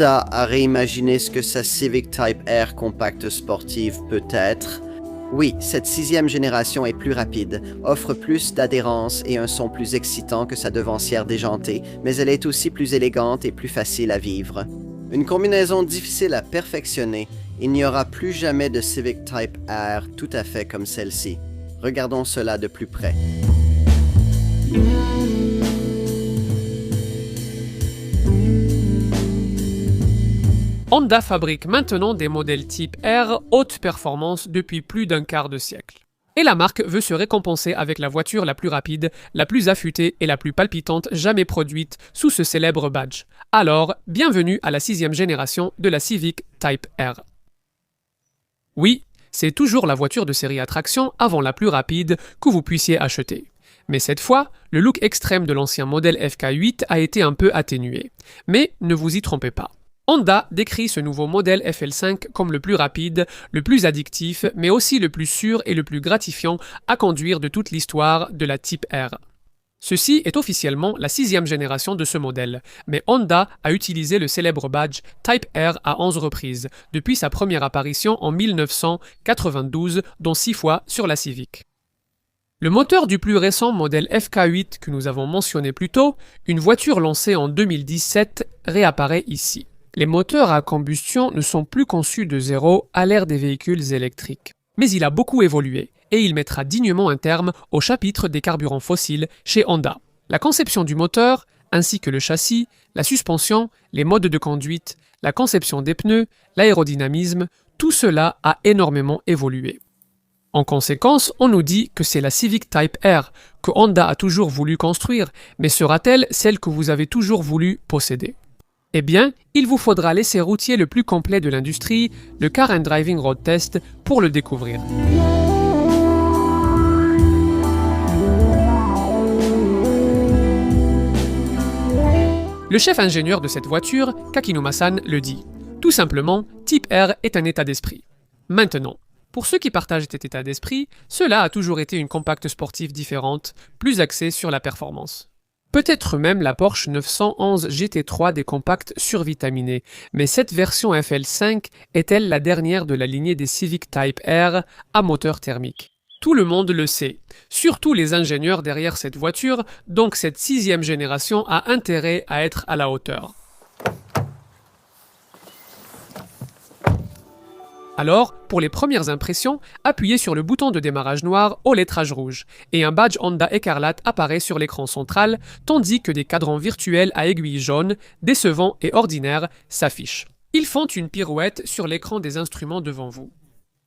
Honda a réimaginé ce que sa Civic Type R compacte sportive peut être. Oui, cette 6e génération est plus rapide, offre plus d'adhérence et un son plus excitant que sa devancière déjantée, mais elle est aussi plus élégante et plus facile à vivre. Une combinaison difficile à perfectionner, il n'y aura plus jamais de Civic Type R tout à fait comme celle-ci. Regardons cela de plus près. Honda fabrique maintenant des modèles type R haute performance depuis plus d'un quart de siècle. Et la marque veut se récompenser avec la voiture la plus rapide, la plus affûtée et la plus palpitante jamais produite sous ce célèbre badge. Alors, bienvenue à la 6e génération de la Civic Type R. Oui, c'est toujours la voiture de série à traction avant la plus rapide que vous puissiez acheter. Mais cette fois, le look extrême de l'ancien modèle FK8 a été un peu atténué. Mais ne vous y trompez pas. Honda décrit ce nouveau modèle FL5 comme le plus rapide, le plus addictif, mais aussi le plus sûr et le plus gratifiant à conduire de toute l'histoire de la Type R. Ceci est officiellement la 6e génération de ce modèle, mais Honda a utilisé le célèbre badge Type R à 11 reprises, depuis sa première apparition en 1992, dont 6 fois sur la Civic. Le moteur du plus récent modèle FK8 que nous avons mentionné plus tôt, une voiture lancée en 2017, réapparaît ici. Les moteurs à combustion ne sont plus conçus de zéro à l'ère des véhicules électriques. Mais il a beaucoup évolué et il mettra dignement un terme au chapitre des carburants fossiles chez Honda. La conception du moteur, ainsi que le châssis, la suspension, les modes de conduite, la conception des pneus, l'aérodynamisme, tout cela a énormément évolué. En conséquence, on nous dit que c'est la Civic Type R que Honda a toujours voulu construire, mais sera-t-elle celle que vous avez toujours voulu posséder ? Eh bien, il vous faudra l'essai routier le plus complet de l'industrie, le Car and Driving Road Test, pour le découvrir. Le chef ingénieur de cette voiture, Kakinuma-san, le dit. Tout simplement, Type R est un état d'esprit. Maintenant, pour ceux qui partagent cet état d'esprit, cela a toujours été une compacte sportive différente, plus axée sur la performance. Peut-être même la Porsche 911 GT3 des compacts survitaminés, mais cette version FL5 est-elle la dernière de la lignée des Civic Type R à moteur thermique ? Tout le monde le sait, surtout les ingénieurs derrière cette voiture, donc cette 6e génération a intérêt à être à la hauteur. Alors, pour les premières impressions, appuyez sur le bouton de démarrage noir au lettrage rouge, et un badge Honda écarlate apparaît sur l'écran central, tandis que des cadrans virtuels à aiguilles jaunes, décevants et ordinaires, s'affichent. Ils font une pirouette sur l'écran des instruments devant vous.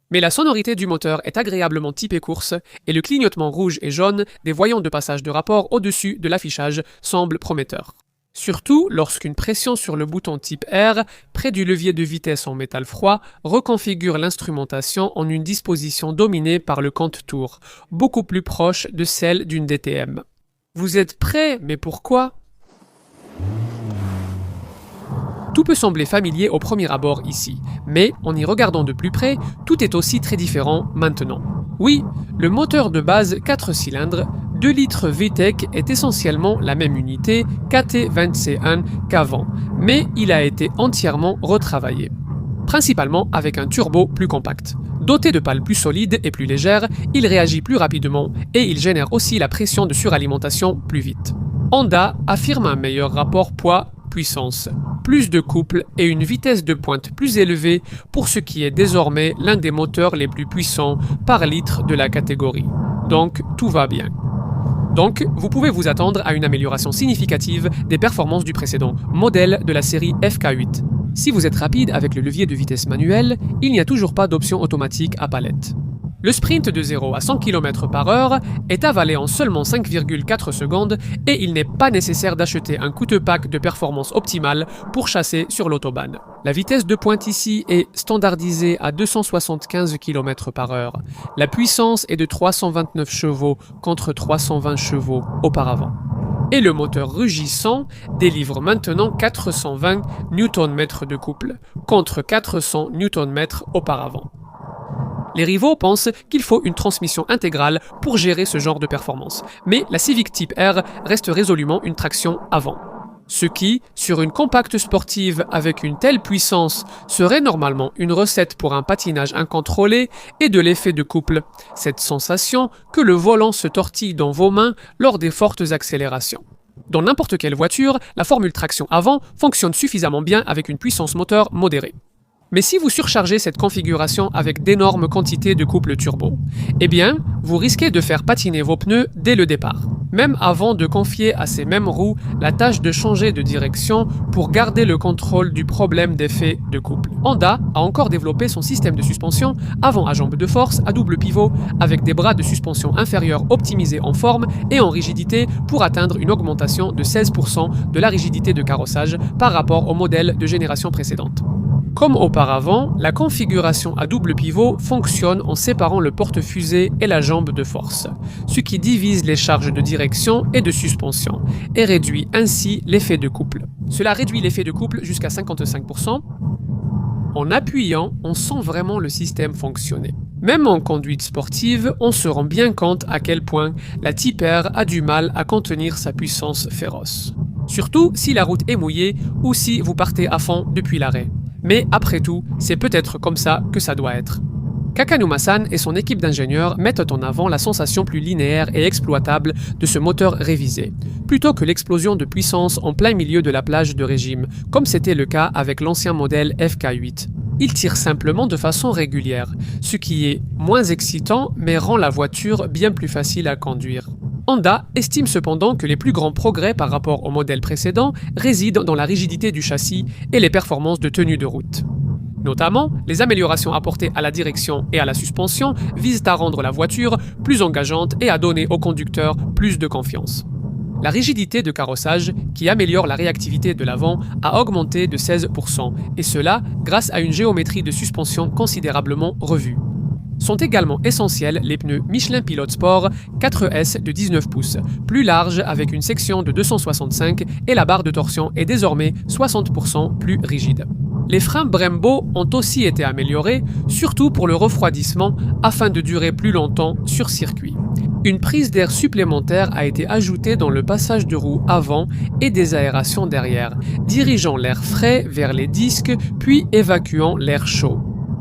Mais la sonorité du moteur est agréablement typée course, et le clignotement rouge et jaune des voyants de passage de rapport au-dessus de l'affichage semble prometteur. Surtout lorsqu'une pression sur le bouton type R, près du levier de vitesse en métal froid, reconfigure l'instrumentation en une disposition dominée par le compte-tours, beaucoup plus proche de celle d'une DTM. Vous êtes prêts, mais pourquoi ? Tout peut sembler familier au premier abord ici, mais en y regardant de plus près, tout est aussi très différent maintenant. Oui, le moteur de base 4 cylindres, 2 litres VTEC est essentiellement la même unité KT20C1 qu'avant, mais il a été entièrement retravaillé. Principalement avec un turbo plus compact. Doté de pales plus solides et plus légères, il réagit plus rapidement et il génère aussi la pression de suralimentation plus vite. Honda affirme un meilleur rapport poids-puissance, plus de couple et une vitesse de pointe plus élevée pour ce qui est désormais l'un des moteurs les plus puissants par litre de la catégorie. Donc tout va bien. Donc, vous pouvez vous attendre à une amélioration significative des performances du précédent modèle de la série FK8. Si vous êtes rapide avec le levier de vitesse manuel, il n'y a toujours pas d'option automatique à palette. Le sprint de 0 à 100 km/h est avalé en seulement 5,4 secondes et il n'est pas nécessaire d'acheter un coûteux pack de performance optimale pour chasser sur l'autobahn. La vitesse de pointe ici est standardisée à 275 km/h. La puissance est de 329 chevaux contre 320 chevaux auparavant. Et le moteur rugissant délivre maintenant 420 Nm de couple contre 400 Nm auparavant. Les rivaux pensent qu'il faut une transmission intégrale pour gérer ce genre de performance, mais la Civic Type R reste résolument une traction avant. Ce qui, sur une compacte sportive avec une telle puissance, serait normalement une recette pour un patinage incontrôlé, est de l'effet de couple, cette sensation que le volant se tortille dans vos mains lors des fortes accélérations. Dans n'importe quelle voiture, la formule traction avant fonctionne suffisamment bien avec une puissance moteur modérée. Mais si vous surchargez cette configuration avec d'énormes quantités de couple turbo, eh bien, vous risquez de faire patiner vos pneus dès le départ, même avant de confier à ces mêmes roues la tâche de changer de direction pour garder le contrôle du problème d'effet de couple. Honda a encore développé son système de suspension avant à jambes de force à double pivot avec des bras de suspension inférieurs optimisés en forme et en rigidité pour atteindre une augmentation de 16% de la rigidité de carrossage par rapport au modèle de génération précédente. Comme auparavant, la configuration à double pivot fonctionne en séparant le porte-fusée et la jambe de force, ce qui divise les charges de direction et de suspension, et réduit ainsi l'effet de couple. Cela réduit l'effet de couple jusqu'à 55%. En appuyant, on sent vraiment le système fonctionner. Même en conduite sportive, on se rend bien compte à quel point la Type R a du mal à contenir sa puissance féroce. Surtout si la route est mouillée ou si vous partez à fond depuis l'arrêt. Mais après tout, c'est peut-être comme ça que ça doit être. Kakanuma-san et son équipe d'ingénieurs mettent en avant la sensation plus linéaire et exploitable de ce moteur révisé, plutôt que l'explosion de puissance en plein milieu de la plage de régime, comme c'était le cas avec l'ancien modèle FK8. Il tire simplement de façon régulière, ce qui est moins excitant mais rend la voiture bien plus facile à conduire. Honda estime cependant que les plus grands progrès par rapport au modèle précédent résident dans la rigidité du châssis et les performances de tenue de route. Notamment, les améliorations apportées à la direction et à la suspension visent à rendre la voiture plus engageante et à donner au conducteur plus de confiance. La rigidité de carrossage, qui améliore la réactivité de l'avant, a augmenté de 16%, et cela grâce à une géométrie de suspension considérablement revue. Sont également essentiels les pneus Michelin Pilot Sport 4S de 19 pouces, plus larges avec une section de 265 et la barre de torsion est désormais 60% plus rigide. Les freins Brembo ont aussi été améliorés, surtout pour le refroidissement, afin de durer plus longtemps sur circuit. Une prise d'air supplémentaire a été ajoutée dans le passage de roue avant et des aérations derrière, dirigeant l'air frais vers les disques puis évacuant l'air chaud.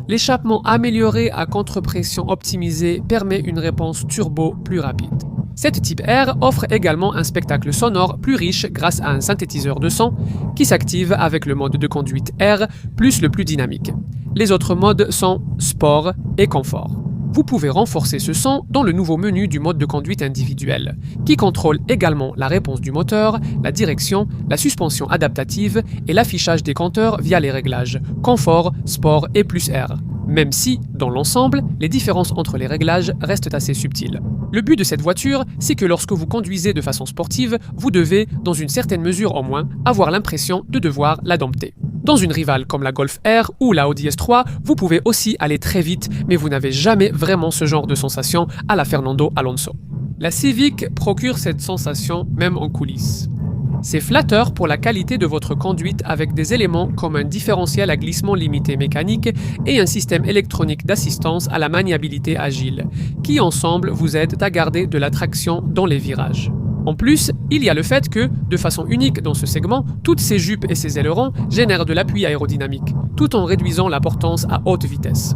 L'échappement amélioré à contre-pression optimisée permet une réponse turbo plus rapide. Cette Type R offre également un spectacle sonore plus riche grâce à un synthétiseur de son qui s'active avec le mode de conduite R plus le plus dynamique. Les autres modes sont Sport et Confort. Vous pouvez renforcer ce son dans le nouveau menu du mode de conduite individuel, qui contrôle également la réponse du moteur, la direction, la suspension adaptative et l'affichage des compteurs via les réglages Confort, Sport et plus R, même si, dans l'ensemble, les différences entre les réglages restent assez subtiles. Le but de cette voiture, c'est que lorsque vous conduisez de façon sportive, vous devez, dans une certaine mesure au moins, avoir l'impression de devoir la dompter. Dans une rivale comme la Golf R ou la Audi S3, vous pouvez aussi aller très vite, mais vous n'avez jamais vraiment ce genre de sensation à la Fernando Alonso. La Civic procure cette sensation même en coulisses. C'est flatteur pour la qualité de votre conduite avec des éléments comme un différentiel à glissement limité mécanique et un système électronique d'assistance à la maniabilité agile, qui ensemble vous aident à garder de la traction dans les virages. En plus, il y a le fait que, de façon unique dans ce segment, toutes ces jupes et ces ailerons génèrent de l'appui aérodynamique, tout en réduisant la portance à haute vitesse.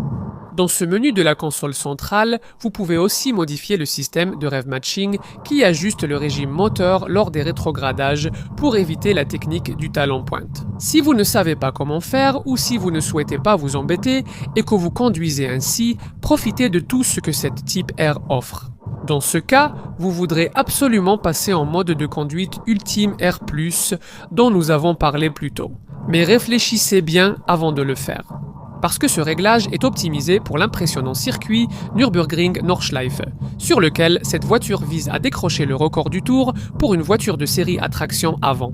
Dans ce menu de la console centrale, vous pouvez aussi modifier le système de rev matching qui ajuste le régime moteur lors des rétrogradages pour éviter la technique du talon pointe. Si vous ne savez pas comment faire ou si vous ne souhaitez pas vous embêter et que vous conduisez ainsi, profitez de tout ce que cette Type R offre. Dans ce cas, vous voudrez absolument passer en mode de conduite Ultime R+, dont nous avons parlé plus tôt. Mais réfléchissez bien avant de le faire. Parce que ce réglage est optimisé pour l'impressionnant circuit Nürburgring Nordschleife, sur lequel cette voiture vise à décrocher le record du tour pour une voiture de série à traction avant.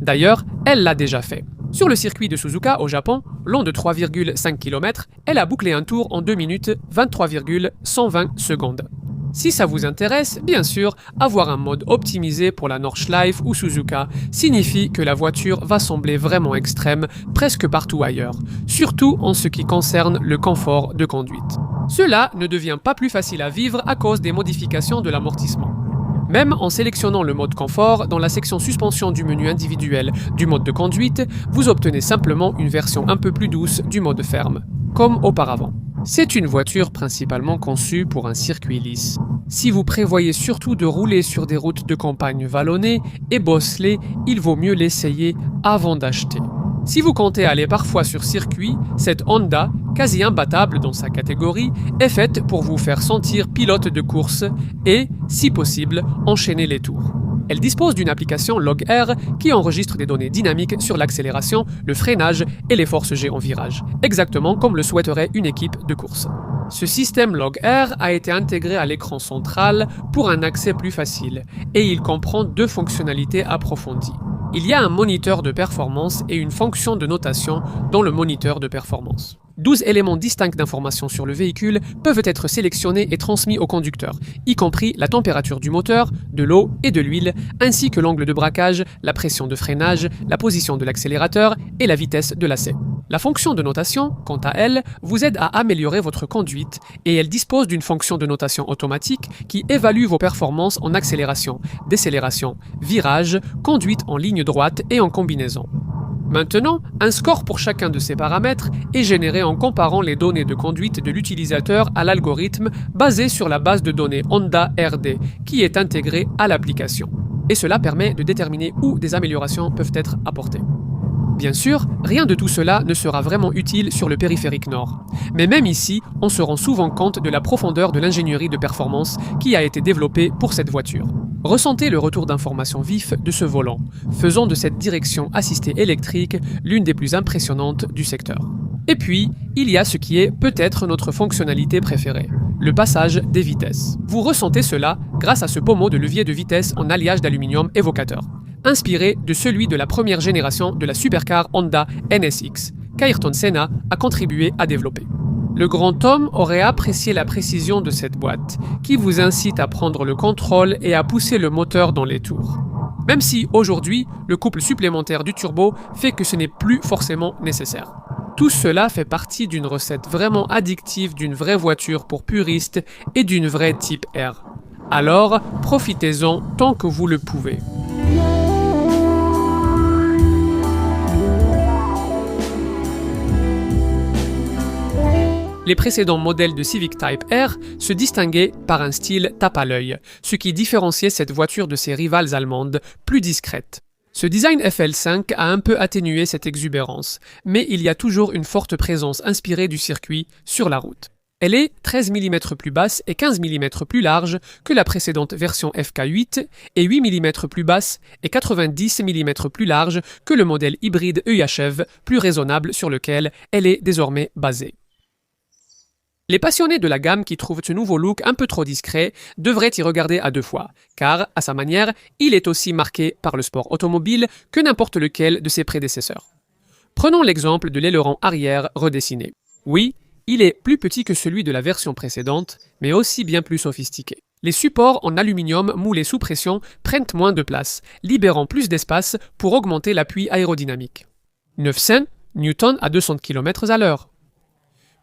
D'ailleurs, elle l'a déjà fait. Sur le circuit de Suzuka au Japon, long de 3,5 km, elle a bouclé un tour en 2 minutes 23,120 secondes. Si ça vous intéresse, bien sûr, avoir un mode optimisé pour la Nordschleife ou Suzuka signifie que la voiture va sembler vraiment extrême presque partout ailleurs, surtout en ce qui concerne le confort de conduite. Cela ne devient pas plus facile à vivre à cause des modifications de l'amortissement. Même en sélectionnant le mode confort dans la section suspension du menu individuel du mode de conduite, vous obtenez simplement une version un peu plus douce du mode ferme, comme auparavant. C'est une voiture principalement conçue pour un circuit lisse. Si vous prévoyez surtout de rouler sur des routes de campagne vallonnées et bosselées, il vaut mieux l'essayer avant d'acheter. Si vous comptez aller parfois sur circuit, cette Honda, quasi imbattable dans sa catégorie, est faite pour vous faire sentir pilote de course et, si possible, enchaîner les tours. Elle dispose d'une application Log-R qui enregistre des données dynamiques sur l'accélération, le freinage et les forces G en virage, exactement comme le souhaiterait une équipe de course. Ce système Log-R a été intégré à l'écran central pour un accès plus facile et il comprend 2 fonctionnalités approfondies. Il y a un moniteur de performance et une fonction de notation dans le moniteur de performance. 12 éléments distincts d'information sur le véhicule peuvent être sélectionnés et transmis au conducteur, y compris la température du moteur, de l'eau et de l'huile, ainsi que l'angle de braquage, la pression de freinage, la position de l'accélérateur et la vitesse de lacet. La fonction de notation, quant à elle, vous aide à améliorer votre conduite et elle dispose d'une fonction de notation automatique qui évalue vos performances en accélération, décélération, virage, conduite en ligne droite et en combinaison. Maintenant, un score pour chacun de ces paramètres est généré en comparant les données de conduite de l'utilisateur à l'algorithme basé sur la base de données Honda RD qui est intégrée à l'application. Et cela permet de déterminer où des améliorations peuvent être apportées. Bien sûr, rien de tout cela ne sera vraiment utile sur le périphérique nord. Mais même ici, on se rend souvent compte de la profondeur de l'ingénierie de performance qui a été développée pour cette voiture. Ressentez le retour d'information vif de ce volant, faisant de cette direction assistée électrique l'une des plus impressionnantes du secteur. Et puis, il y a ce qui est peut-être notre fonctionnalité préférée, le passage des vitesses. Vous ressentez cela grâce à ce pommeau de levier de vitesse en alliage d'aluminium évocateur, inspiré de celui de la première génération de la supercar Honda NSX, qu'Ayrton Senna a contribué à développer. Le grand homme aurait apprécié la précision de cette boîte, qui vous incite à prendre le contrôle et à pousser le moteur dans les tours. Même si, aujourd'hui, le couple supplémentaire du turbo fait que ce n'est plus forcément nécessaire. Tout cela fait partie d'une recette vraiment addictive d'une vraie voiture pour puristes et d'une vraie Type R. Alors, profitez-en tant que vous le pouvez. Les précédents modèles de Civic Type R se distinguaient par un style tape à l'œil, ce qui différenciait cette voiture de ses rivales allemandes, plus discrètes. Ce design FL5 a un peu atténué cette exubérance, mais il y a toujours une forte présence inspirée du circuit sur la route. Elle est 13 mm plus basse et 15 mm plus large que la précédente version FK8 et 8 mm plus basse et 90 mm plus large que le modèle hybride EHEV plus raisonnable sur lequel elle est désormais basée. Les passionnés de la gamme qui trouvent ce nouveau look un peu trop discret devraient y regarder à 2 fois, car, à sa manière, il est aussi marqué par le sport automobile que n'importe lequel de ses prédécesseurs. Prenons l'exemple de l'aileron arrière redessiné. Oui, il est plus petit que celui de la version précédente, mais aussi bien plus sophistiqué. Les supports en aluminium moulés sous pression prennent moins de place, libérant plus d'espace pour augmenter l'appui aérodynamique. 900 Newton à 200 km/h.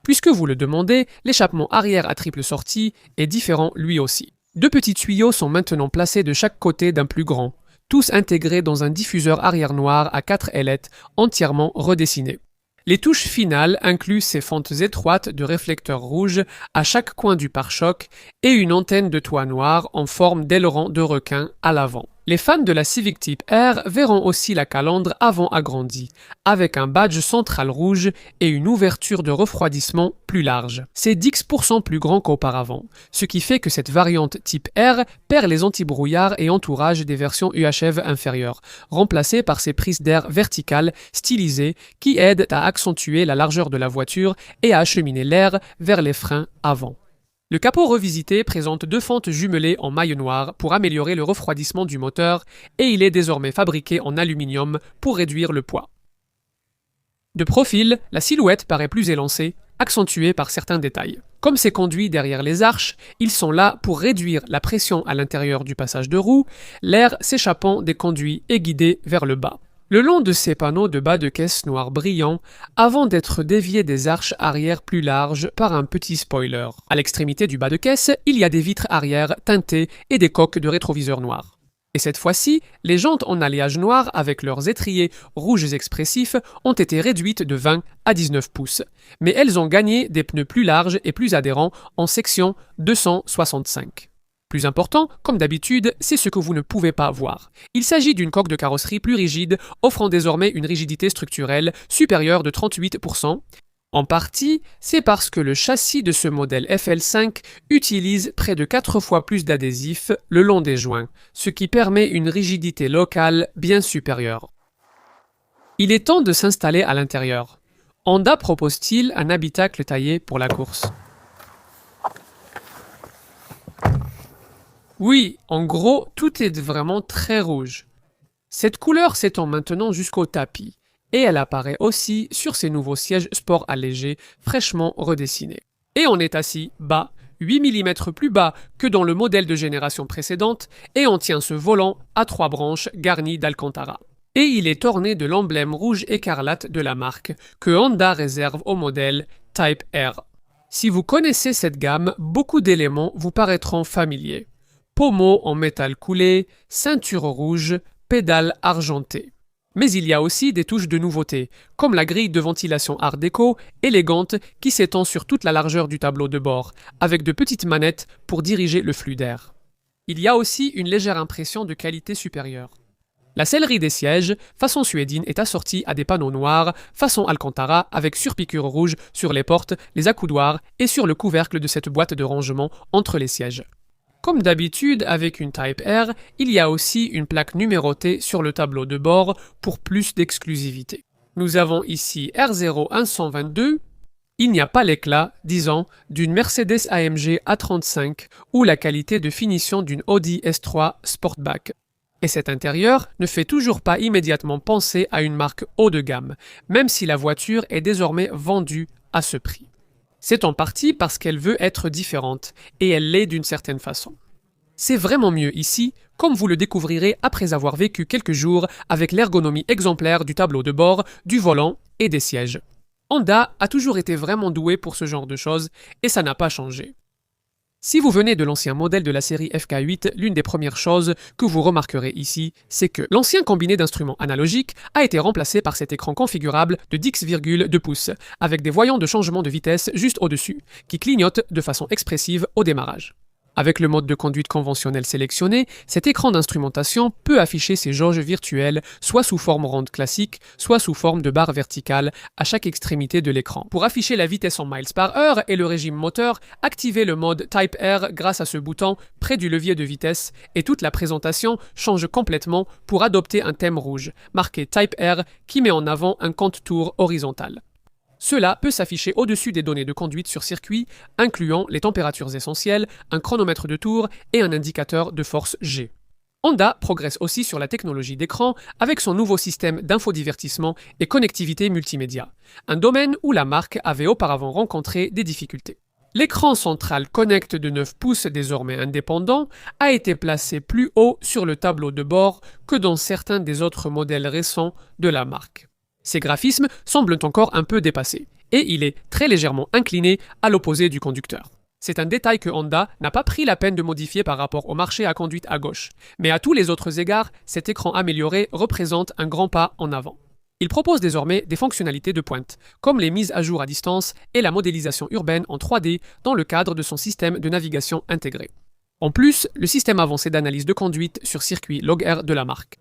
Puisque vous le demandez, l'échappement arrière à triple sortie est différent lui aussi. 2 petits tuyaux sont maintenant placés de chaque côté d'un plus grand, tous intégrés dans un diffuseur arrière noir à 4 ailettes entièrement redessinées. Les touches finales incluent ces fentes étroites de réflecteurs rouges à chaque coin du pare-choc et une antenne de toit noir en forme d'aileron de requin à l'avant. Les fans de la Civic Type R verront aussi la calandre avant agrandie, avec un badge central rouge et une ouverture de refroidissement plus large. C'est 10% plus grand qu'auparavant, ce qui fait que cette variante Type R perd les antibrouillards et entourages des versions UHEV inférieures, remplacées par ces prises d'air verticales stylisées qui aident à accentuer la largeur de la voiture et à acheminer l'air vers les freins avant. Le capot revisité présente 2 fentes jumelées en maille noire pour améliorer le refroidissement du moteur et il est désormais fabriqué en aluminium pour réduire le poids. De profil, la silhouette paraît plus élancée, accentuée par certains détails. Comme ces conduits derrière les arches, ils sont là pour réduire la pression à l'intérieur du passage de roue, l'air s'échappant des conduits est guidé vers le bas. le long de ces panneaux de bas de caisse noirs brillants, avant d'être déviés des arches arrière plus larges par un petit spoiler. À l'extrémité du bas de caisse, il y a des vitres arrière teintées et des coques de rétroviseurs noirs. Et cette fois-ci, les jantes en alliage noir avec leurs étriers rouges expressifs ont été réduites de 20 à 19 pouces, mais elles ont gagné des pneus plus larges et plus adhérents en section 265. Plus important, comme d'habitude, c'est ce que vous ne pouvez pas voir. Il s'agit d'une coque de carrosserie plus rigide, offrant désormais une rigidité structurelle supérieure de 38%. En partie, c'est parce que le châssis de ce modèle FL5 utilise près de 4 fois plus d'adhésifs le long des joints, ce qui permet une rigidité locale bien supérieure. Il est temps de s'installer à l'intérieur. Honda propose-t-il un habitacle taillé pour la course? Oui, en gros, tout est vraiment très rouge. Cette couleur s'étend maintenant jusqu'au tapis, et elle apparaît aussi sur ces nouveaux sièges sport allégés, fraîchement redessinés. Et on est assis bas, 8 mm plus bas que dans le modèle de génération précédente, et on tient ce volant à 3 branches garnies d'Alcantara. Et il est orné de l'emblème rouge écarlate de la marque, que Honda réserve au modèle Type R. Si vous connaissez cette gamme, beaucoup d'éléments vous paraîtront familiers. Pommeau en métal coulé, ceinture rouge, pédales argentées. Mais il y a aussi des touches de nouveauté, comme la grille de ventilation Art déco, élégante, qui s'étend sur toute la largeur du tableau de bord, avec de petites manettes pour diriger le flux d'air. Il y a aussi une légère impression de qualité supérieure. La sellerie des sièges, façon suédine, est assortie à des panneaux noirs, façon Alcantara, avec surpiqûre rouge sur les portes, les accoudoirs et sur le couvercle de cette boîte de rangement entre les sièges. Comme d'habitude avec une Type R, il y a aussi une plaque numérotée sur le tableau de bord pour plus d'exclusivité. Nous avons ici R0122, il n'y a pas l'éclat, disons, d'une Mercedes AMG A35 ou la qualité de finition d'une Audi S3 Sportback. Et cet intérieur ne fait toujours pas immédiatement penser à une marque haut de gamme, même si la voiture est désormais vendue à ce prix. C'est en partie parce qu'elle veut être différente, et elle l'est d'une certaine façon. C'est vraiment mieux ici, comme vous le découvrirez après avoir vécu quelques jours avec l'ergonomie exemplaire du tableau de bord, du volant et des sièges. Honda a toujours été vraiment doué pour ce genre de choses, et ça n'a pas changé. Si vous venez de l'ancien modèle de la série FK8, l'une des premières choses que vous remarquerez ici, c'est que l'ancien combiné d'instruments analogiques a été remplacé par cet écran configurable de 10,2 pouces, avec des voyants de changement de vitesse juste au-dessus, qui clignotent de façon expressive au démarrage. Avec le mode de conduite conventionnel sélectionné, cet écran d'instrumentation peut afficher ses jauges virtuelles, soit sous forme ronde classique, soit sous forme de barre verticale à chaque extrémité de l'écran. Pour afficher la vitesse en miles par heure et le régime moteur, activez le mode Type R grâce à ce bouton près du levier de vitesse et toute la présentation change complètement pour adopter un thème rouge, marqué Type R qui met en avant un compte-tour horizontal. Cela peut s'afficher au-dessus des données de conduite sur circuit, incluant les températures essentielles, un chronomètre de tour et un indicateur de force G. Honda progresse aussi sur la technologie d'écran avec son nouveau système d'infodivertissement et connectivité multimédia, un domaine où la marque avait auparavant rencontré des difficultés. L'écran central Connect de 9 pouces désormais indépendant a été placé plus haut sur le tableau de bord que dans certains des autres modèles récents de la marque. Ces graphismes semblent encore un peu dépassés, et il est très légèrement incliné à l'opposé du conducteur. C'est un détail que Honda n'a pas pris la peine de modifier par rapport au marché à conduite à gauche, mais à tous les autres égards, cet écran amélioré représente un grand pas en avant. Il propose désormais des fonctionnalités de pointe, comme les mises à jour à distance et la modélisation urbaine en 3D dans le cadre de son système de navigation intégré. En plus, le système avancé d'analyse de conduite sur circuit LogR de la marque.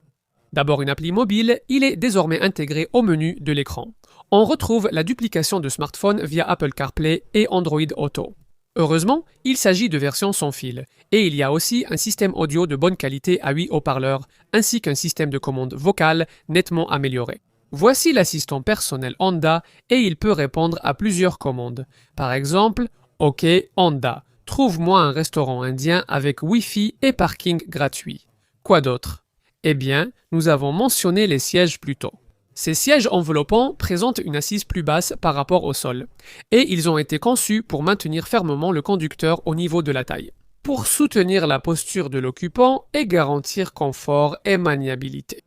D'abord une appli mobile, il est désormais intégré au menu de l'écran. On retrouve la duplication de smartphones via Apple CarPlay et Android Auto. Heureusement, il s'agit de versions sans fil, et il y a aussi un système audio de bonne qualité à 8 haut-parleurs, ainsi qu'un système de commande vocale nettement amélioré. Voici l'assistant personnel Honda, et il peut répondre à plusieurs commandes. Par exemple, OK Honda, trouve-moi un restaurant indien avec Wi-Fi et parking gratuit. Quoi d'autre ? Eh bien, nous avons mentionné les sièges plus tôt. Ces sièges enveloppants présentent une assise plus basse par rapport au sol, et ils ont été conçus pour maintenir fermement le conducteur au niveau de la taille, pour soutenir la posture de l'occupant et garantir confort et maniabilité.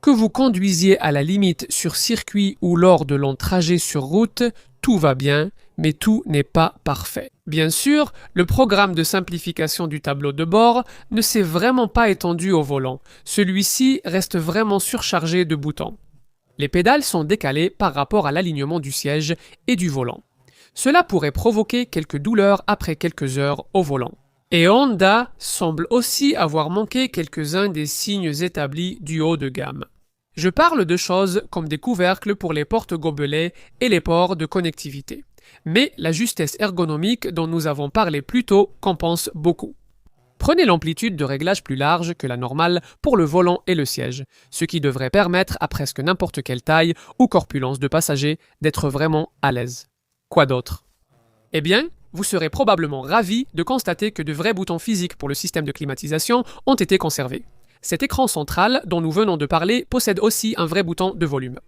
Que vous conduisiez à la limite sur circuit ou lors de longs trajets sur route, tout va bien, mais tout n'est pas parfait. Bien sûr, le programme de simplification du tableau de bord ne s'est vraiment pas étendu au volant. Celui-ci reste vraiment surchargé de boutons. Les pédales sont décalées par rapport à l'alignement du siège et du volant. Cela pourrait provoquer quelques douleurs après quelques heures au volant. Et Honda semble aussi avoir manqué quelques-uns des signes établis du haut de gamme. Je parle de choses comme des couvercles pour les porte-gobelets et les ports de connectivité. Mais la justesse ergonomique dont nous avons parlé plus tôt compense beaucoup. Prenez l'amplitude de réglage plus large que la normale pour le volant et le siège, ce qui devrait permettre à presque n'importe quelle taille ou corpulence de passager d'être vraiment à l'aise. Quoi d'autre? Eh bien, vous serez probablement ravi de constater que de vrais boutons physiques pour le système de climatisation ont été conservés. Cet écran central dont nous venons de parler possède aussi un vrai bouton de volume.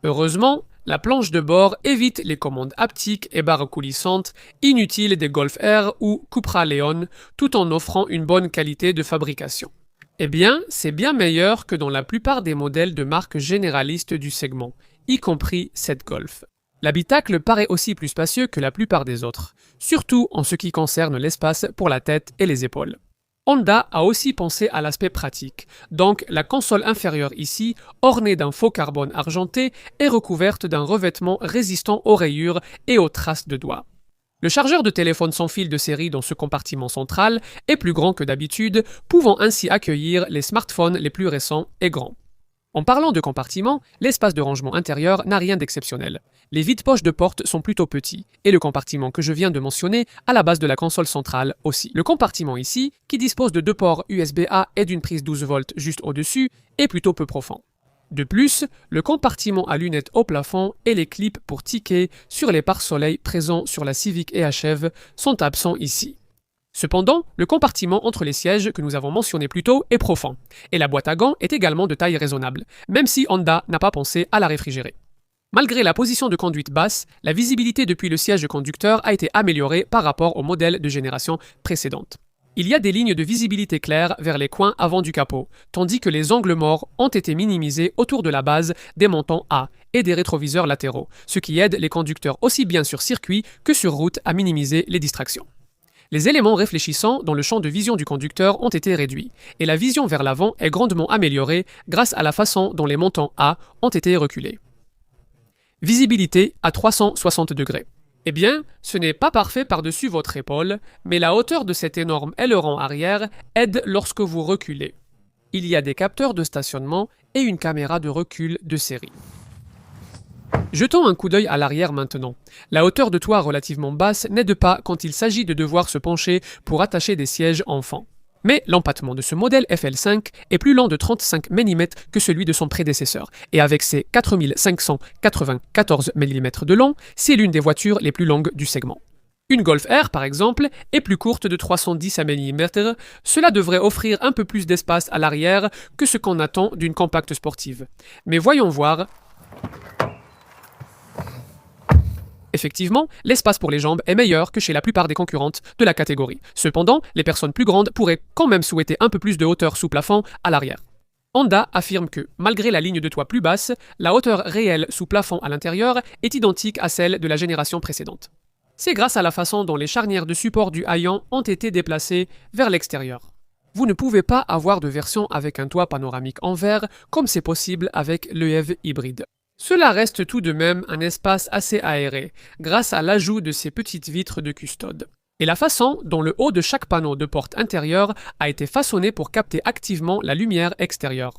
Heureusement, la planche de bord évite les commandes haptiques et barres coulissantes inutiles des Golf R ou Cupra Leon, tout en offrant une bonne qualité de fabrication. Eh bien, c'est bien meilleur que dans la plupart des modèles de marques généralistes du segment, y compris cette Golf. L'habitacle paraît aussi plus spacieux que la plupart des autres, surtout en ce qui concerne l'espace pour la tête et les épaules. Honda a aussi pensé à l'aspect pratique, donc la console inférieure ici, ornée d'un faux carbone argenté, est recouverte d'un revêtement résistant aux rayures et aux traces de doigts. Le chargeur de téléphone sans fil de série dans ce compartiment central est plus grand que d'habitude, pouvant ainsi accueillir les smartphones les plus récents et grands. En parlant de compartiment, l'espace de rangement intérieur n'a rien d'exceptionnel. Les vides-poches de porte sont plutôt petits, et le compartiment que je viens de mentionner à la base de la console centrale aussi. Le compartiment ici, qui dispose de deux ports USB-A et d'une prise 12 volts juste au-dessus, est plutôt peu profond. De plus, le compartiment à lunettes au plafond et les clips pour tickets sur les pare-soleil présents sur la Civic EHEV sont absents ici. Cependant, le compartiment entre les sièges que nous avons mentionné plus tôt est profond, et la boîte à gants est également de taille raisonnable, même si Honda n'a pas pensé à la réfrigérer. Malgré la position de conduite basse, la visibilité depuis le siège conducteur a été améliorée par rapport au modèle de génération précédente. Il y a des lignes de visibilité claires vers les coins avant du capot, tandis que les angles morts ont été minimisés autour de la base des montants A et des rétroviseurs latéraux, ce qui aide les conducteurs aussi bien sur circuit que sur route à minimiser les distractions. Les éléments réfléchissants dans le champ de vision du conducteur ont été réduits, et la vision vers l'avant est grandement améliorée grâce à la façon dont les montants A ont été reculés. Visibilité à 360 degrés. Eh bien, ce n'est pas parfait par-dessus votre épaule, mais la hauteur de cet énorme aileron arrière aide lorsque vous reculez. Il y a des capteurs de stationnement et une caméra de recul de série. Jetons un coup d'œil à l'arrière maintenant. La hauteur de toit relativement basse n'aide pas quand il s'agit de devoir se pencher pour attacher des sièges enfants. Mais l'empattement de ce modèle FL5 est plus lent de 35 mm que celui de son prédécesseur, et avec ses 4594 mm de long, c'est l'une des voitures les plus longues du segment. Une Golf R, par exemple, est plus courte de 310 mm, cela devrait offrir un peu plus d'espace à l'arrière que ce qu'on attend d'une compacte sportive. Mais voyons voir. Effectivement, l'espace pour les jambes est meilleur que chez la plupart des concurrentes de la catégorie. Cependant, les personnes plus grandes pourraient quand même souhaiter un peu plus de hauteur sous plafond à l'arrière. Honda affirme que, malgré la ligne de toit plus basse, la hauteur réelle sous plafond à l'intérieur est identique à celle de la génération précédente. C'est grâce à la façon dont les charnières de support du haillon ont été déplacées vers l'extérieur. Vous ne pouvez pas avoir de version avec un toit panoramique en verre comme c'est possible avec l'EV hybride. Cela reste tout de même un espace assez aéré, grâce à l'ajout de ces petites vitres de custode. Et la façon dont le haut de chaque panneau de porte intérieure a été façonné pour capter activement la lumière extérieure.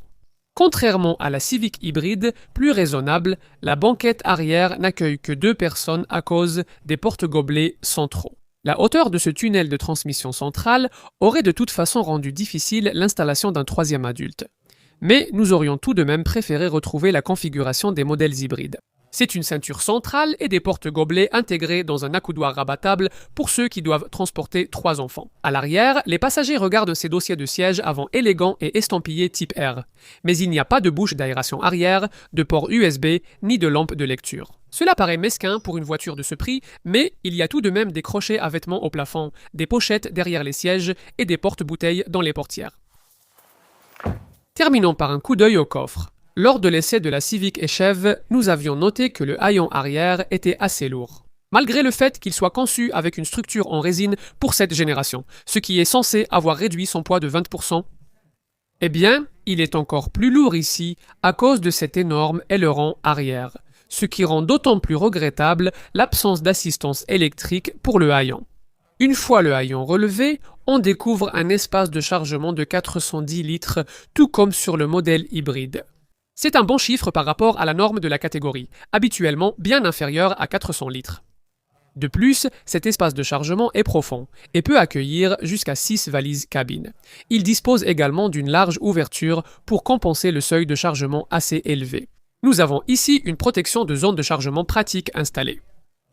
Contrairement à la Civic hybride, plus raisonnable, la banquette arrière n'accueille que 2 personnes à cause des porte-gobelets centraux. La hauteur de ce tunnel de transmission centrale aurait de toute façon rendu difficile l'installation d'un 3e adulte. Mais nous aurions tout de même préféré retrouver la configuration des modèles hybrides. C'est une ceinture centrale et des porte-gobelets intégrés dans un accoudoir rabattable pour ceux qui doivent transporter 3 enfants. À l'arrière, les passagers regardent ces dossiers de siège avant élégants et estampillés type R. Mais il n'y a pas de bouche d'aération arrière, de port USB, ni de lampe de lecture. Cela paraît mesquin pour une voiture de ce prix, mais il y a tout de même des crochets à vêtements au plafond, des pochettes derrière les sièges et des porte-bouteilles dans les portières. Terminons par un coup d'œil au coffre. Lors de l'essai de la Civic Echève, nous avions noté que le haillon arrière était assez lourd. Malgré le fait qu'il soit conçu avec une structure en résine pour cette génération, ce qui est censé avoir réduit son poids de 20%, eh bien, il est encore plus lourd ici à cause de cet énorme aileron arrière, ce qui rend d'autant plus regrettable l'absence d'assistance électrique pour le haillon. Une fois le haillon relevé, on découvre un espace de chargement de 410 litres, tout comme sur le modèle hybride. C'est un bon chiffre par rapport à la norme de la catégorie, habituellement bien inférieure à 400 litres. De plus, cet espace de chargement est profond et peut accueillir jusqu'à 6 valises cabine. Il dispose également d'une large ouverture pour compenser le seuil de chargement assez élevé. Nous avons ici une protection de zone de chargement pratique installée.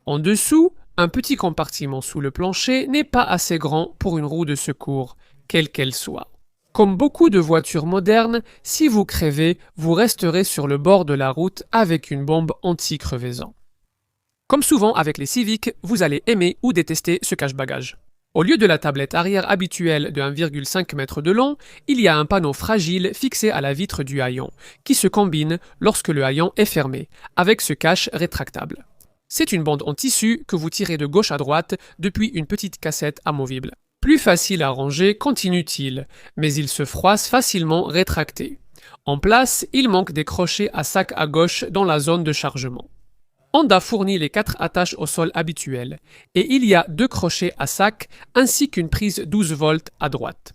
En dessous, un petit compartiment sous le plancher n'est pas assez grand pour une roue de secours, quelle qu'elle soit. Comme beaucoup de voitures modernes, si vous crevez, vous resterez sur le bord de la route avec une bombe anti-crevaison. Comme souvent avec les Civic, vous allez aimer ou détester ce cache-bagages. Au lieu de la tablette arrière habituelle de 1,5 m de long, il y a un panneau fragile fixé à la vitre du haillon, qui se combine lorsque le haillon est fermé, avec ce cache rétractable. C'est une bande en tissu que vous tirez de gauche à droite depuis une petite cassette amovible. Plus facile à ranger qu'inutile, mais il se froisse facilement rétracté. En place, il manque des crochets à sac à gauche dans la zone de chargement. Honda fournit les 4 attaches au sol habituelles, et il y a 2 crochets à sac ainsi qu'une prise 12 volts à droite.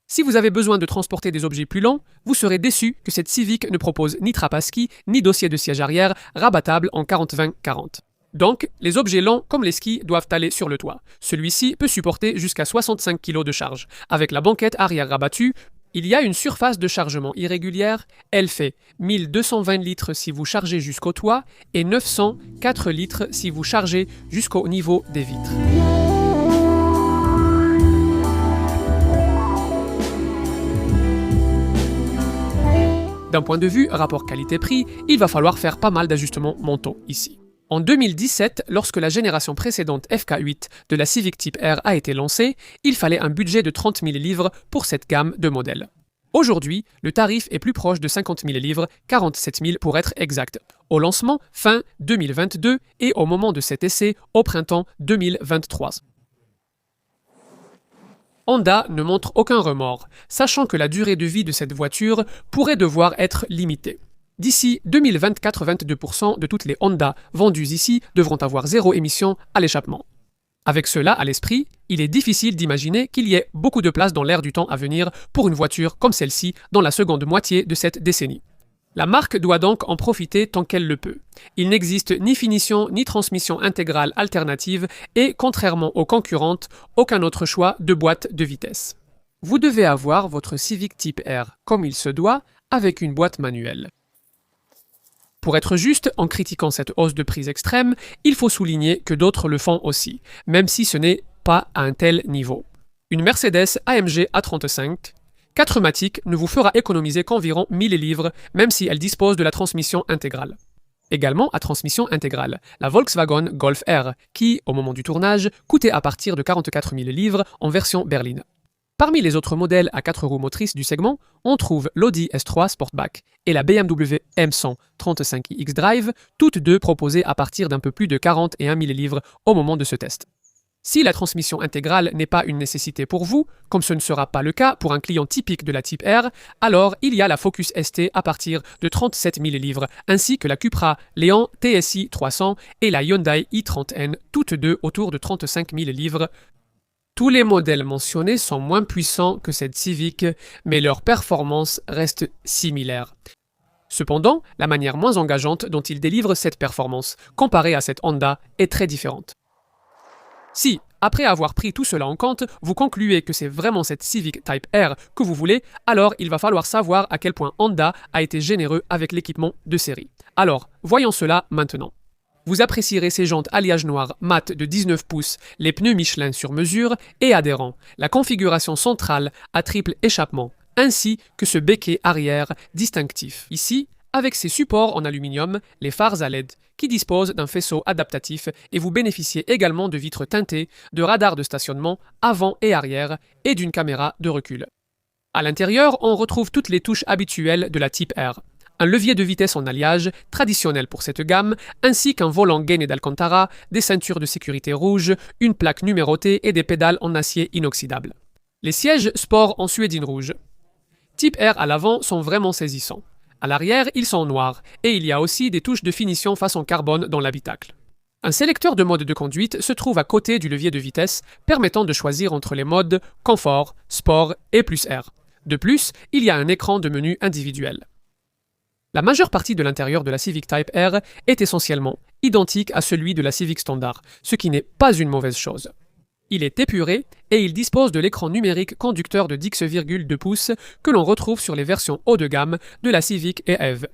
Si vous avez besoin de transporter des objets plus longs, vous serez déçu que cette Civic ne propose ni trappe à ski, ni dossier de siège arrière rabattable en 40-20-40. Donc, les objets longs comme les skis doivent aller sur le toit. Celui-ci peut supporter jusqu'à 65 kg de charge. Avec la banquette arrière rabattue, il y a une surface de chargement irrégulière, elle fait 1220 litres si vous chargez jusqu'au toit et 904 litres si vous chargez jusqu'au niveau des vitres. D'un point de vue rapport qualité-prix, il va falloir faire pas mal d'ajustements mentaux ici. En 2017, lorsque la génération précédente FK8 de la Civic Type R a été lancée, il fallait un budget de 30 000 livres pour cette gamme de modèles. Aujourd'hui, le tarif est plus proche de 50 000 livres, 47 000 pour être exact, au lancement fin 2022 et au moment de cet essai au printemps 2023. Honda ne montre aucun remords, sachant que la durée de vie de cette voiture pourrait devoir être limitée. D'ici 2024, 22% de toutes les Honda vendues ici devront avoir zéro émission à l'échappement. Avec cela à l'esprit, il est difficile d'imaginer qu'il y ait beaucoup de place dans l'ère du temps à venir pour une voiture comme celle-ci dans la seconde moitié de cette décennie. La marque doit donc en profiter tant qu'elle le peut. Il n'existe ni finition ni transmission intégrale alternative et, contrairement aux concurrentes, aucun autre choix de boîte de vitesse. Vous devez avoir votre Civic Type R comme il se doit avec une boîte manuelle. Pour être juste, en critiquant cette hausse de prix extrême, il faut souligner que d'autres le font aussi, même si ce n'est pas à un tel niveau. Une Mercedes AMG A35 4matic ne vous fera économiser qu'environ 1000 livres, même si elle dispose de la transmission intégrale. Également à transmission intégrale, la Volkswagen Golf R, qui, au moment du tournage, coûtait à partir de 44 000 livres en version berline. Parmi les autres modèles à 4 roues motrices du segment, on trouve l'Audi S3 Sportback et la BMW M100 35i xDrive, toutes deux proposées à partir d'un peu plus de 41 000 livres au moment de ce test. Si la transmission intégrale n'est pas une nécessité pour vous, comme ce ne sera pas le cas pour un client typique de la Type R, alors il y a la Focus ST à partir de 37 000 livres, ainsi que la Cupra Leon TSI 300 et la Hyundai i30N, toutes deux autour de 35 000 livres. Tous les modèles mentionnés sont moins puissants que cette Civic, mais leur performance reste similaire. Cependant, la manière moins engageante dont ils délivrent cette performance, comparée à cette Honda, est très différente. Si, après avoir pris tout cela en compte, vous concluez que c'est vraiment cette Civic Type R que vous voulez, alors il va falloir savoir à quel point Honda a été généreux avec l'équipement de série. Alors, voyons cela maintenant. Vous apprécierez ces jantes alliage noir mat de 19 pouces, les pneus Michelin sur mesure et adhérents, la configuration centrale à triple échappement, ainsi que ce béquet arrière distinctif. Ici, avec ses supports en aluminium, les phares à LED, qui disposent d'un faisceau adaptatif et vous bénéficiez également de vitres teintées, de radars de stationnement avant et arrière et d'une caméra de recul. À l'intérieur, on retrouve toutes les touches habituelles de la Type R. Un levier de vitesse en alliage, traditionnel pour cette gamme, ainsi qu'un volant gainé d'Alcantara, des ceintures de sécurité rouges, une plaque numérotée et des pédales en acier inoxydable. Les sièges sport en suédine rouge. Type R à l'avant sont vraiment saisissants. À l'arrière, ils sont noirs, et il y a aussi des touches de finition façon carbone dans l'habitacle. Un sélecteur de mode de conduite se trouve à côté du levier de vitesse, permettant de choisir entre les modes confort, sport et plus R. De plus, il y a un écran de menu individuel. La majeure partie de l'intérieur de la Civic Type R est essentiellement identique à celui de la Civic standard, ce qui n'est pas une mauvaise chose. Il est épuré et il dispose de l'écran numérique conducteur de 10,2 pouces que l'on retrouve sur les versions haut de gamme de la Civic et EV.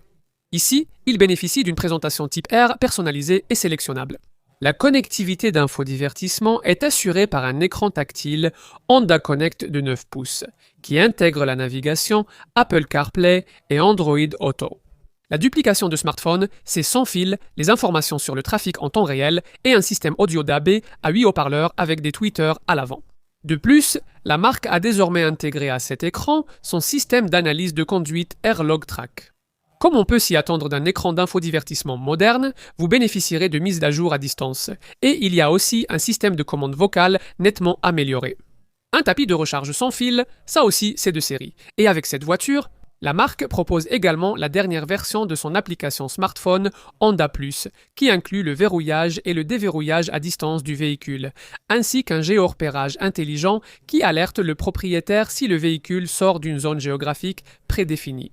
Ici, il bénéficie d'une présentation type R personnalisée et sélectionnable. La connectivité d'infodivertissement est assurée par un écran tactile Honda Connect de 9 pouces, qui intègre la navigation, Apple CarPlay et Android Auto. La duplication de smartphone, c'est sans fil, les informations sur le trafic en temps réel et un système audio DAB à 8 haut-parleurs avec des tweeters à l'avant. De plus, la marque a désormais intégré à cet écran son système d'analyse de conduite AirLog Track. Comme on peut s'y attendre d'un écran d'infodivertissement moderne, vous bénéficierez de mises à jour à distance. Et il y a aussi un système de commande vocale nettement amélioré. Un tapis de recharge sans fil, ça aussi c'est de série. Et avec cette voiture, la marque propose également la dernière version de son application smartphone Honda Plus, qui inclut le verrouillage et le déverrouillage à distance du véhicule, ainsi qu'un géorepérage intelligent qui alerte le propriétaire si le véhicule sort d'une zone géographique prédéfinie.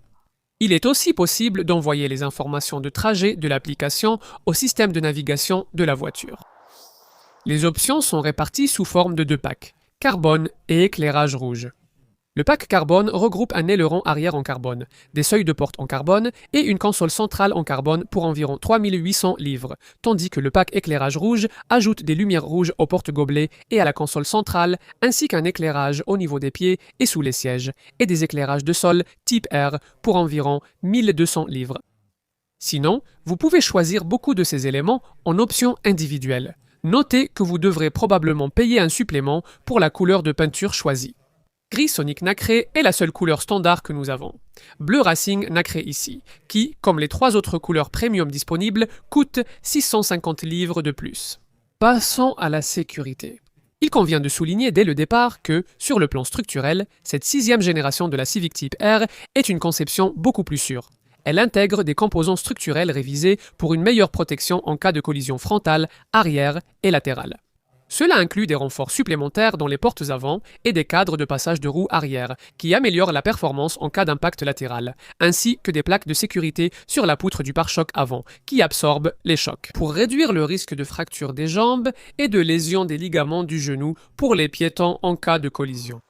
Il est aussi possible d'envoyer les informations de trajet de l'application au système de navigation de la voiture. Les options sont réparties sous forme de 2 packs, carbone et éclairage rouge. Le pack carbone regroupe un aileron arrière en carbone, des seuils de porte en carbone et une console centrale en carbone pour environ 3800 livres, tandis que le pack éclairage rouge ajoute des lumières rouges aux porte-gobelets et à la console centrale, ainsi qu'un éclairage au niveau des pieds et sous les sièges, et des éclairages de sol type R pour environ 1200 livres. Sinon, vous pouvez choisir beaucoup de ces éléments en options individuelles. Notez que vous devrez probablement payer un supplément pour la couleur de peinture choisie. Gris Sonic nacré est la seule couleur standard que nous avons. Bleu Racing nacré ici, qui, comme les 3 autres couleurs premium disponibles, coûte 650 livres de plus. Passons à la sécurité. Il convient de souligner dès le départ que, sur le plan structurel, cette 6e génération de la Civic Type R est une conception beaucoup plus sûre. Elle intègre des composants structurels révisés pour une meilleure protection en cas de collision frontale, arrière et latérale. Cela inclut des renforts supplémentaires dans les portes avant et des cadres de passage de roues arrière, qui améliorent la performance en cas d'impact latéral, ainsi que des plaques de sécurité sur la poutre du pare-choc avant, qui absorbent les chocs. Pour réduire le risque de fracture des jambes et de lésion des ligaments du genou pour les piétons en cas de collision.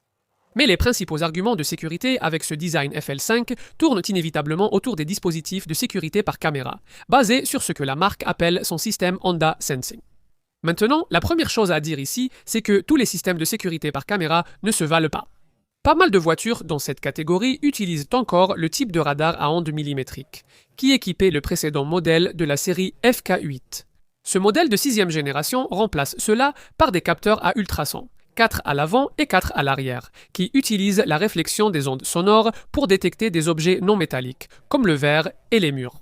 Mais les principaux arguments de sécurité avec ce design FL5 tournent inévitablement autour des dispositifs de sécurité par caméra, basés sur ce que la marque appelle son système Honda Sensing. Maintenant, la première chose à dire ici, c'est que tous les systèmes de sécurité par caméra ne se valent pas. Pas mal de voitures dans cette catégorie utilisent encore le type de radar à ondes millimétriques, qui équipait le précédent modèle de la série FK8. Ce modèle de 6e génération remplace cela par des capteurs à ultrasons, 4 à l'avant et 4 à l'arrière, qui utilisent la réflexion des ondes sonores pour détecter des objets non métalliques, comme le verre et les murs.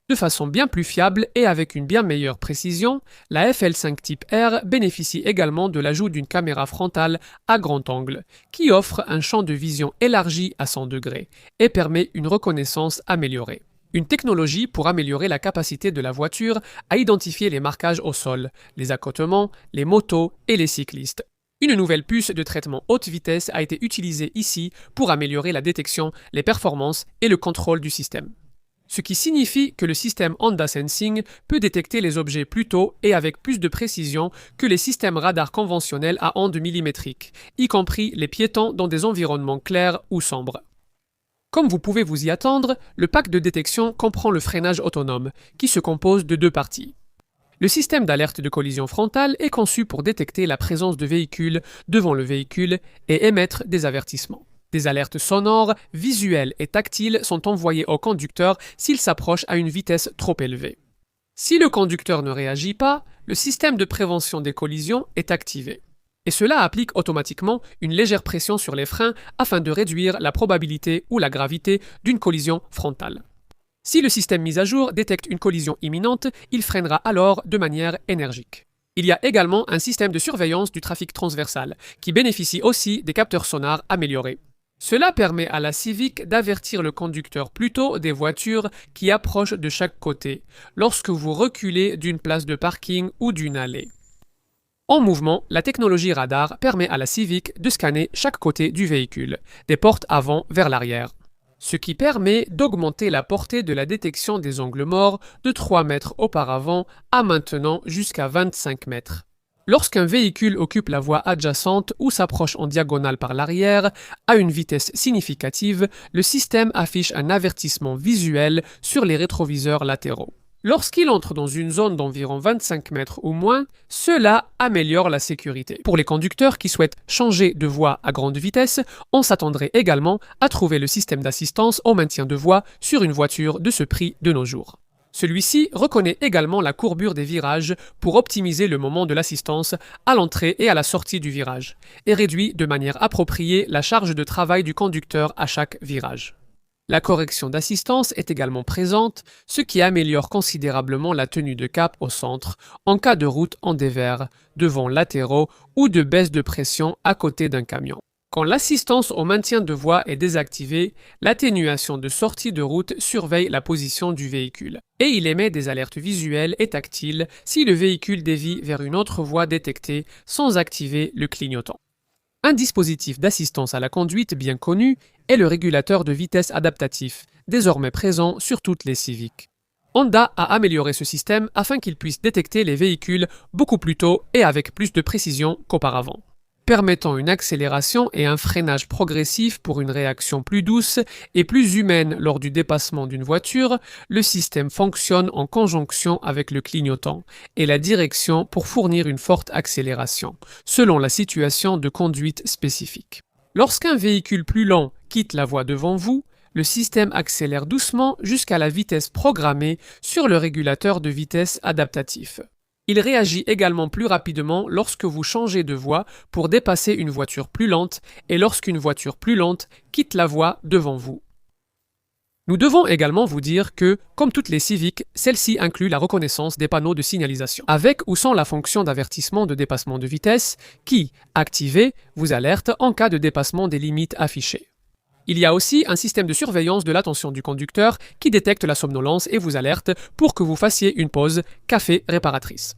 De façon bien plus fiable et avec une bien meilleure précision, la FL5 Type R bénéficie également de l'ajout d'une caméra frontale à grand angle, qui offre un champ de vision élargi à 100 degrés et permet une reconnaissance améliorée. Une technologie pour améliorer la capacité de la voiture à identifier les marquages au sol, les accotements, les motos et les cyclistes. Une nouvelle puce de traitement haute vitesse a été utilisée ici pour améliorer la détection, les performances et le contrôle du système. Ce qui signifie que le système Honda Sensing peut détecter les objets plus tôt et avec plus de précision que les systèmes radars conventionnels à ondes millimétriques, y compris les piétons dans des environnements clairs ou sombres. Comme vous pouvez vous y attendre, le pack de détection comprend le freinage autonome, qui se compose de 2 parties. Le système d'alerte de collision frontale est conçu pour détecter la présence de véhicules devant le véhicule et émettre des avertissements. Des alertes sonores, visuelles et tactiles sont envoyées au conducteur s'il s'approche à une vitesse trop élevée. Si le conducteur ne réagit pas, le système de prévention des collisions est activé. Et cela applique automatiquement une légère pression sur les freins afin de réduire la probabilité ou la gravité d'une collision frontale. Si le système mis à jour détecte une collision imminente, il freinera alors de manière énergique. Il y a également un système de surveillance du trafic transversal, qui bénéficie aussi des capteurs sonars améliorés. Cela permet à la Civic d'avertir le conducteur plus tôt des voitures qui approchent de chaque côté, lorsque vous reculez d'une place de parking ou d'une allée. En mouvement, la technologie radar permet à la Civic de scanner chaque côté du véhicule, des portes avant vers l'arrière, ce qui permet d'augmenter la portée de la détection des angles morts de 3 mètres auparavant à maintenant jusqu'à 25 mètres. Lorsqu'un véhicule occupe la voie adjacente ou s'approche en diagonale par l'arrière à une vitesse significative, le système affiche un avertissement visuel sur les rétroviseurs latéraux. Lorsqu'il entre dans une zone d'environ 25 mètres ou moins, cela améliore la sécurité. Pour les conducteurs qui souhaitent changer de voie à grande vitesse, on s'attendrait également à trouver le système d'assistance au maintien de voie sur une voiture de ce prix de nos jours. Celui-ci reconnaît également la courbure des virages pour optimiser le moment de l'assistance à l'entrée et à la sortie du virage, et réduit de manière appropriée la charge de travail du conducteur à chaque virage. La correction d'assistance est également présente, ce qui améliore considérablement la tenue de cap au centre en cas de route en dévers, devant latéraux ou de baisse de pression à côté d'un camion. Quand l'assistance au maintien de voie est désactivée, l'atténuation de sortie de route surveille la position du véhicule et il émet des alertes visuelles et tactiles si le véhicule dévie vers une autre voie détectée sans activer le clignotant. Un dispositif d'assistance à la conduite bien connu est le régulateur de vitesse adaptatif, désormais présent sur toutes les Civic. Honda a amélioré ce système afin qu'il puisse détecter les véhicules beaucoup plus tôt et avec plus de précision qu'auparavant, permettant une accélération et un freinage progressif pour une réaction plus douce et plus humaine lors du dépassement d'une voiture. Le système fonctionne en conjonction avec le clignotant et la direction pour fournir une forte accélération, selon la situation de conduite spécifique. Lorsqu'un véhicule plus lent quitte la voie devant vous, le système accélère doucement jusqu'à la vitesse programmée sur le régulateur de vitesse adaptatif. Il réagit également plus rapidement lorsque vous changez de voie pour dépasser une voiture plus lente et lorsqu'une voiture plus lente quitte la voie devant vous. Nous devons également vous dire que, comme toutes les Civic, celle-ci inclut la reconnaissance des panneaux de signalisation, avec ou sans la fonction d'avertissement de dépassement de vitesse qui, activée, vous alerte en cas de dépassement des limites affichées. Il y a aussi un système de surveillance de l'attention du conducteur qui détecte la somnolence et vous alerte pour que vous fassiez une pause café réparatrice.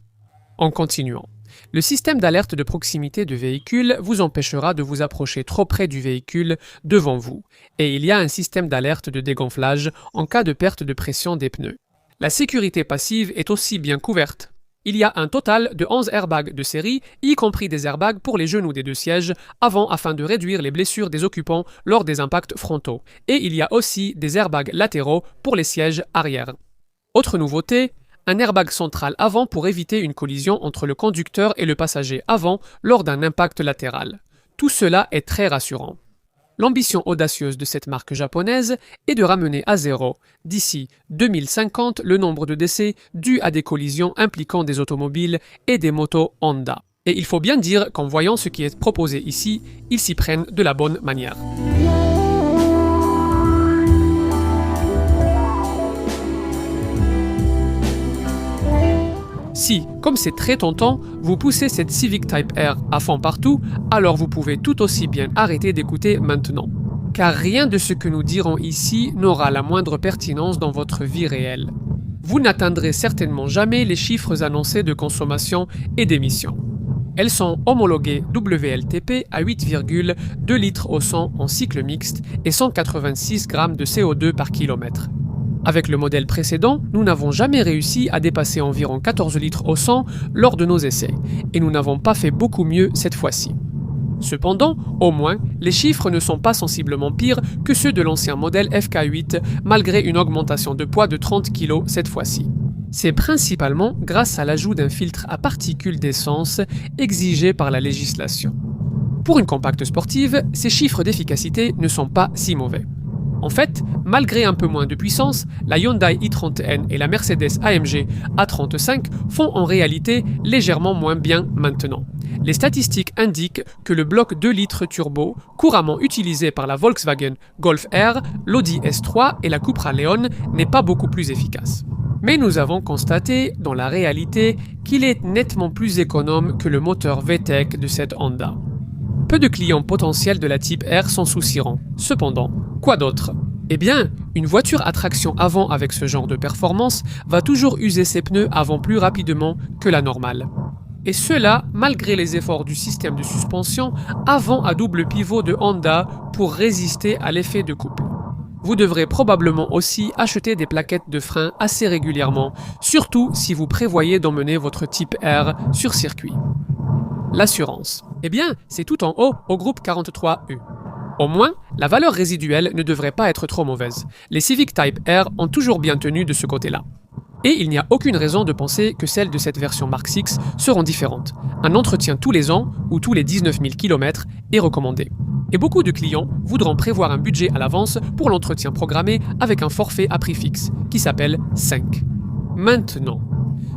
En continuant, le système d'alerte de proximité de véhicule vous empêchera de vous approcher trop près du véhicule devant vous, et il y a un système d'alerte de dégonflage en cas de perte de pression des pneus. La sécurité passive est aussi bien couverte. Il y a un total de 11 airbags de série, y compris des airbags pour les genoux des deux sièges, afin de réduire les blessures des occupants lors des impacts frontaux. Et il y a aussi des airbags latéraux pour les sièges arrière. Autre nouveauté, un airbag central avant pour éviter une collision entre le conducteur et le passager avant lors d'un impact latéral. Tout cela est très rassurant. L'ambition audacieuse de cette marque japonaise est de ramener à zéro, d'ici 2050, le nombre de décès dus à des collisions impliquant des automobiles et des motos Honda. Et il faut bien dire qu'en voyant ce qui est proposé ici, ils s'y prennent de la bonne manière. Si, comme c'est très tentant, vous poussez cette Civic Type R à fond partout, alors vous pouvez tout aussi bien arrêter d'écouter maintenant. Car rien de ce que nous dirons ici n'aura la moindre pertinence dans votre vie réelle. Vous n'atteindrez certainement jamais les chiffres annoncés de consommation et d'émissions. Elles sont homologuées WLTP à 8,2 litres au 100 en cycle mixte et 186 grammes de CO2 par kilomètre. Avec le modèle précédent, nous n'avons jamais réussi à dépasser environ 14 litres au 100 lors de nos essais, et nous n'avons pas fait beaucoup mieux cette fois-ci. Cependant, au moins, les chiffres ne sont pas sensiblement pires que ceux de l'ancien modèle FK8, malgré une augmentation de poids de 30 kg cette fois-ci. C'est principalement grâce à l'ajout d'un filtre à particules d'essence exigé par la législation. Pour une compacte sportive, ces chiffres d'efficacité ne sont pas si mauvais. En fait, malgré un peu moins de puissance, la Hyundai i30N et la Mercedes AMG A35 font en réalité légèrement moins bien maintenant. Les statistiques indiquent que le bloc 2 litres turbo, couramment utilisé par la Volkswagen Golf R, l'Audi S3 et la Cupra Leon, n'est pas beaucoup plus efficace. Mais nous avons constaté, dans la réalité, qu'il est nettement plus économe que le moteur VTEC de cette Honda. Peu de clients potentiels de la Type R s'en soucieront. Cependant, quoi d'autre? Eh bien, une voiture à traction avant avec ce genre de performance va toujours user ses pneus avant plus rapidement que la normale. Et cela malgré les efforts du système de suspension avant à double pivot de Honda pour résister à l'effet de couple. Vous devrez probablement aussi acheter des plaquettes de frein assez régulièrement, surtout si vous prévoyez d'emmener votre Type R sur circuit. L'assurance. Eh bien, c'est tout en haut au groupe 43E. Au moins, la valeur résiduelle ne devrait pas être trop mauvaise. Les Civic Type R ont toujours bien tenu de ce côté-là. Et il n'y a aucune raison de penser que celles de cette version Mark VI seront différentes. Un entretien tous les ans ou tous les 19 000 km est recommandé. Et beaucoup de clients voudront prévoir un budget à l'avance pour l'entretien programmé avec un forfait à prix fixe, qui s'appelle 5. Maintenant,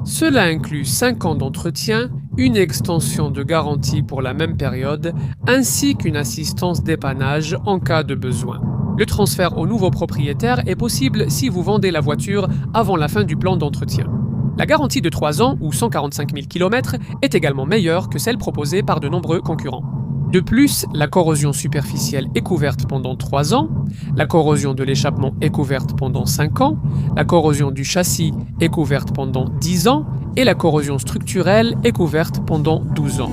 cela inclut 5 ans d'entretien, une extension de garantie pour la même période, ainsi qu'une assistance dépannage en cas de besoin. Le transfert au nouveau propriétaire est possible si vous vendez la voiture avant la fin du plan d'entretien. La garantie de 3 ans ou 145 000 km est également meilleure que celle proposée par de nombreux concurrents. De plus, la corrosion superficielle est couverte pendant 3 ans, la corrosion de l'échappement est couverte pendant 5 ans, la corrosion du châssis est couverte pendant 10 ans et la corrosion structurelle est couverte pendant 12 ans.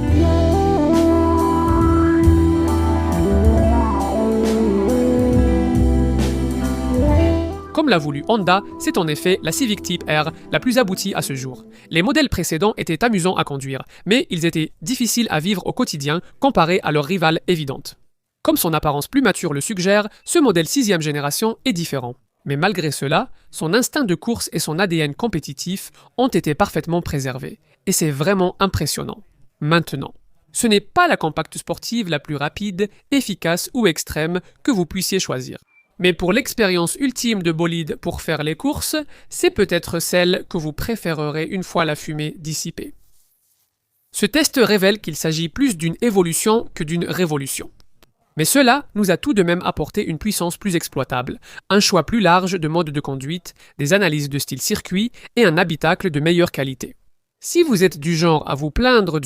Comme l'a voulu Honda, c'est en effet la Civic Type R la plus aboutie à ce jour. Les modèles précédents étaient amusants à conduire, mais ils étaient difficiles à vivre au quotidien comparés à leurs rivales évidentes. Comme son apparence plus mature le suggère, ce modèle 6e génération est différent. Mais malgré cela, son instinct de course et son ADN compétitif ont été parfaitement préservés. Et c'est vraiment impressionnant. Maintenant, ce n'est pas la compacte sportive la plus rapide, efficace ou extrême que vous puissiez choisir. Mais pour l'expérience ultime de bolide pour faire les courses, c'est peut-être celle que vous préférerez une fois la fumée dissipée. Ce test révèle qu'il s'agit plus d'une évolution que d'une révolution. Mais cela nous a tout de même apporté une puissance plus exploitable, un choix plus large de modes de conduite, des analyses de style circuit et un habitacle de meilleure qualité. Si vous êtes du genre à vous plaindre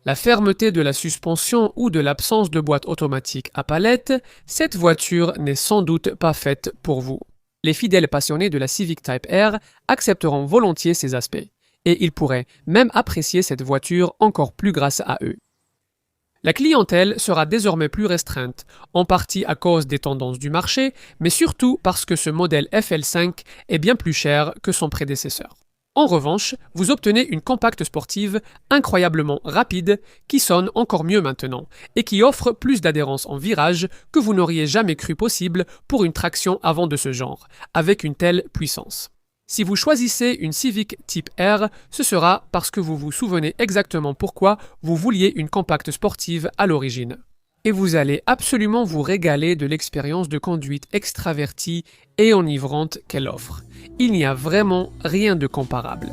la fermeté de la suspension ou de l'absence de boîte automatique à palette, cette voiture n'est sans doute pas faite pour vous. Les fidèles passionnés de la Civic Type R accepteront volontiers ces aspects, et ils pourraient même apprécier cette voiture encore plus grâce à eux. La clientèle sera désormais plus restreinte, en partie à cause des tendances du marché, mais surtout parce que ce modèle FL5 est bien plus cher que son prédécesseur. En revanche, vous obtenez une compacte sportive incroyablement rapide qui sonne encore mieux maintenant et qui offre plus d'adhérence en virage que vous n'auriez jamais cru possible pour une traction avant de ce genre, avec une telle puissance. Si vous choisissez une Civic Type R, ce sera parce que vous vous souvenez exactement pourquoi vous vouliez une compacte sportive à l'origine. Et vous allez absolument vous régaler de l'expérience de conduite extravertie et enivrante qu'elle offre. Il n'y a vraiment rien de comparable.